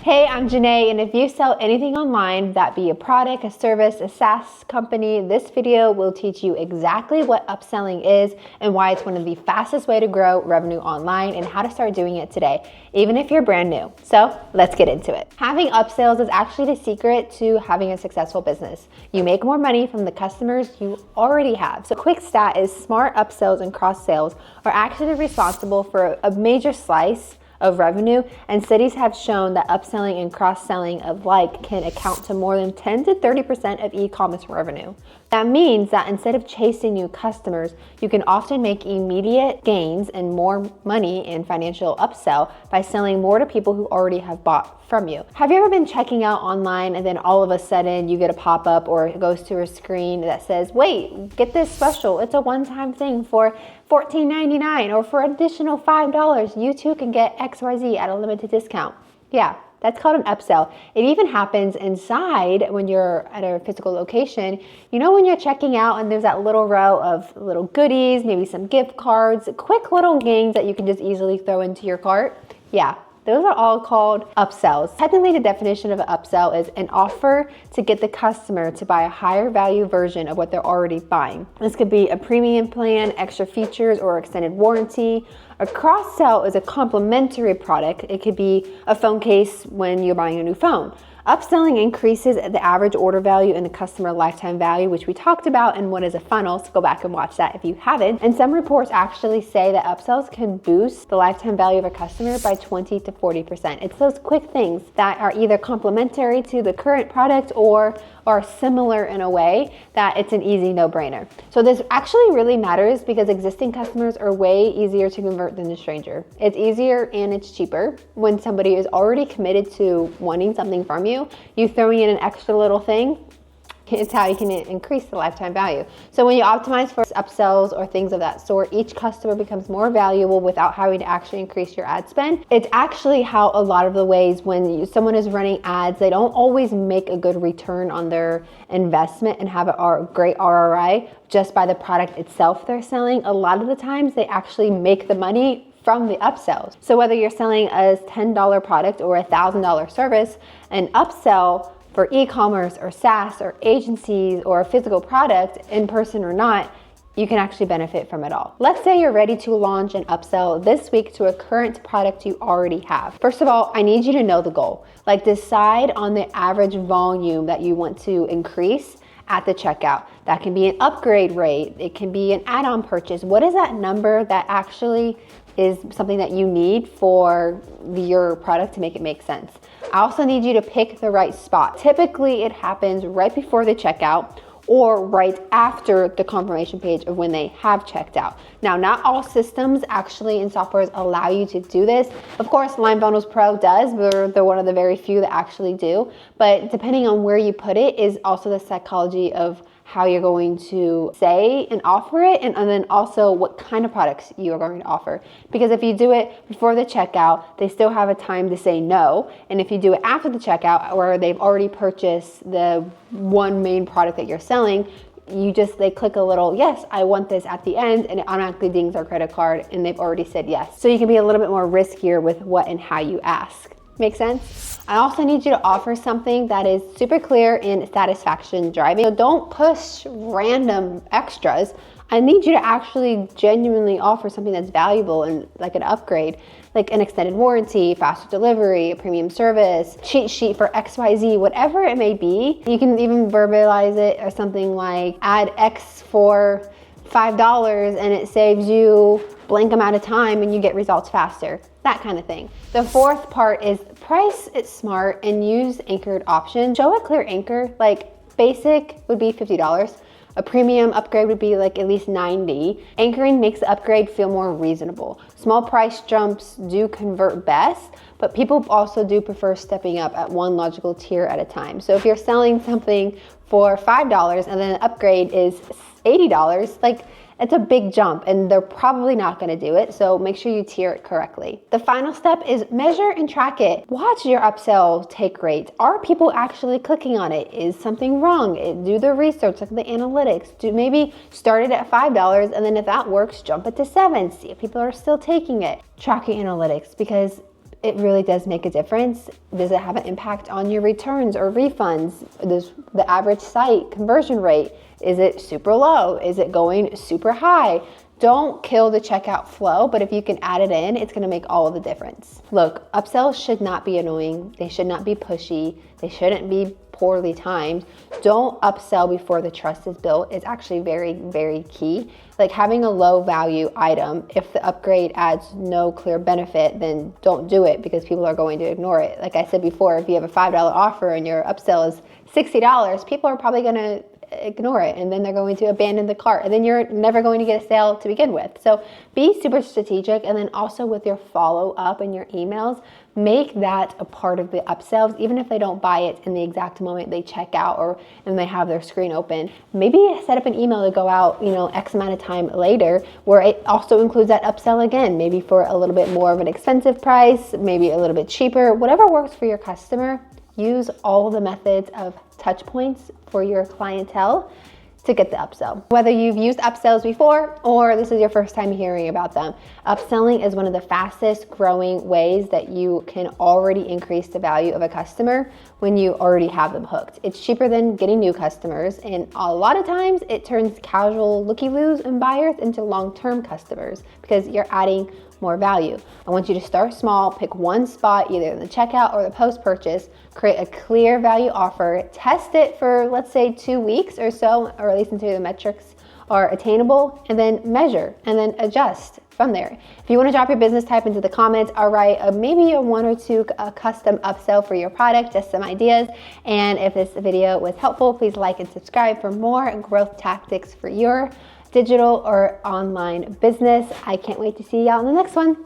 Hey, I'm Janae, and if you sell anything online, that be a product, a service, a SaaS company, this video will teach you exactly what upselling is and why it's one of the fastest way to grow revenue online and how to start doing it today, even if you're brand new. So let's get into it. Having upsells is actually the secret to having a successful business. You make more money from the customers you already have. So quick stat is smart upsells and cross sales are actually responsible for a major slice of revenue, and studies have shown that upselling and cross-selling of like can account to more than 10 to 30% of e-commerce revenue. That means that instead of chasing new customers, you can often make immediate gains and more money in financial upsell by selling more to people who already have bought from you. Have you ever been checking out online and then all of a sudden you get a pop-up or it goes to a screen that says, wait, get this special, it's a one-time thing for $14.99 or for additional $5, you too can get XYZ at a limited discount. Yeah, that's called an upsell. It even happens inside when you're at a physical location. You know when you're checking out and there's that little row of little goodies, maybe some gift cards, quick little gains that you can just easily throw into your cart? Yeah. Those are all called upsells. Technically, the definition of an upsell is an offer to get the customer to buy a higher value version of what they're already buying. This could be a premium plan, extra features, or extended warranty. A cross-sell is a complementary product. It could be a phone case when you're buying a new phone. Upselling increases the average order value and the customer lifetime value, which we talked about in What is a Funnel, so go back and watch that if you haven't. And some reports actually say that upsells can boost the lifetime value of a customer by 20 to 40%. It's those quick things that are either complementary to the current product or are similar in a way that it's an easy no-brainer. So this actually really matters because existing customers are way easier to convert than a stranger. It's easier and it's cheaper when somebody is already committed to wanting something from you. You throwing in an extra little thing, it's how you can increase the lifetime value. So when you optimize for upsells or things of that sort, each customer becomes more valuable without having to actually increase your ad spend. It's actually how a lot of the ways when someone is running ads, they don't always make a good return on their investment and have a great ROI just by the product itself they're selling. A lot of the times they actually make the money from the upsells. So whether you're selling a $10 product or a $1,000 service, an upsell for e-commerce or SaaS or agencies or a physical product, in person or not, you can actually benefit from it all. Let's say you're ready to launch an upsell this week to a current product you already have. First of all, I need you to know the goal. Like decide on the average volume that you want to increase at the checkout. That can be an upgrade rate. It can be an add-on purchase. What is that number that actually is something that you need for your product to make it make sense? I also need you to pick the right spot. Typically, it happens right before the checkout or right after the confirmation page of when they have checked out. Now, not all systems actually in softwares allow you to do this. Of course, Line Bundles Pro does. They're one of the very few that actually do. But depending on where you put it is also the psychology of how you're going to say and offer it, and then also what kind of products you are going to offer. Because if you do it before the checkout, they still have a time to say no. And if you do it after the checkout where they've already purchased the one main product that you're selling, they click a little, yes, I want this at the end, and it automatically dings their credit card and they've already said yes. So you can be a little bit more riskier with what and how you ask. Make sense? I also need you to offer something that is super clear and satisfaction driving. So don't push random extras. I need you to actually genuinely offer something that's valuable and like an upgrade, like an extended warranty, faster delivery, a premium service, cheat sheet for XYZ, whatever it may be. You can even verbalize it or something like add X for $5 and it saves you blank amount of time and you get results faster. That kind of thing. The fourth part is price it smart and use anchored options. Show a clear anchor, like basic would be $50. A premium upgrade would be like at least $90. Anchoring makes the upgrade feel more reasonable. Small price jumps do convert best, but people also do prefer stepping up at one logical tier at a time. So if you're selling something for $5 and then an upgrade is $80, like it's a big jump and they're probably not going to do it. So make sure you tier it correctly. The final step is measure and track it. Watch your upsell take rate. Are people actually clicking on it? Is something wrong? Do the research, look at the analytics. Do maybe start it at $5 and then if that works, jump it to $7. See if people are still taking it. Track your analytics because it really does make a difference. Does it have an impact on your returns or refunds? Does the average site conversion rate, is it super low? Is it going super high? Don't kill the checkout flow, but if you can add it in, it's gonna make all of the difference. Look, upsells should not be annoying. They should not be pushy. They shouldn't be poorly timed. Don't upsell before the trust is built. It's actually very, very key. Like having a low value item, if the upgrade adds no clear benefit, then don't do it because people are going to ignore it. Like I said before, if you have a $5 offer and your upsell is $60, people are probably gonna ignore it, and then they're going to abandon the cart, and then you're never going to get a sale to begin with. So be super strategic, and then also with your follow-up and your emails, make that a part of the upsells, even if they don't buy it in the exact moment they check out or and they have their screen open. Maybe set up an email to go out, X amount of time later, where it also includes that upsell again, maybe for a little bit more of an expensive price, maybe a little bit cheaper, whatever works for your customer. Use all the methods of touch points for your clientele to get the upsell. Whether you've used upsells before or this is your first time hearing about them, upselling is one of the fastest growing ways that you can already increase the value of a customer when you already have them hooked. It's cheaper than getting new customers, and a lot of times it turns casual looky-loos and buyers into long-term customers because you're adding more value. I want you to start small, pick one spot, either in the checkout or the post-purchase, create a clear value offer, test it for, let's say, 2 weeks or so, or at least until the metrics are attainable, and then measure and then adjust from there. If you want to drop your business type into the comments, I'll write maybe a 1 or 2 custom upsell for your product, just some ideas. And if this video was helpful, please like and subscribe for more growth tactics for your digital or online business. I can't wait to see y'all in the next one.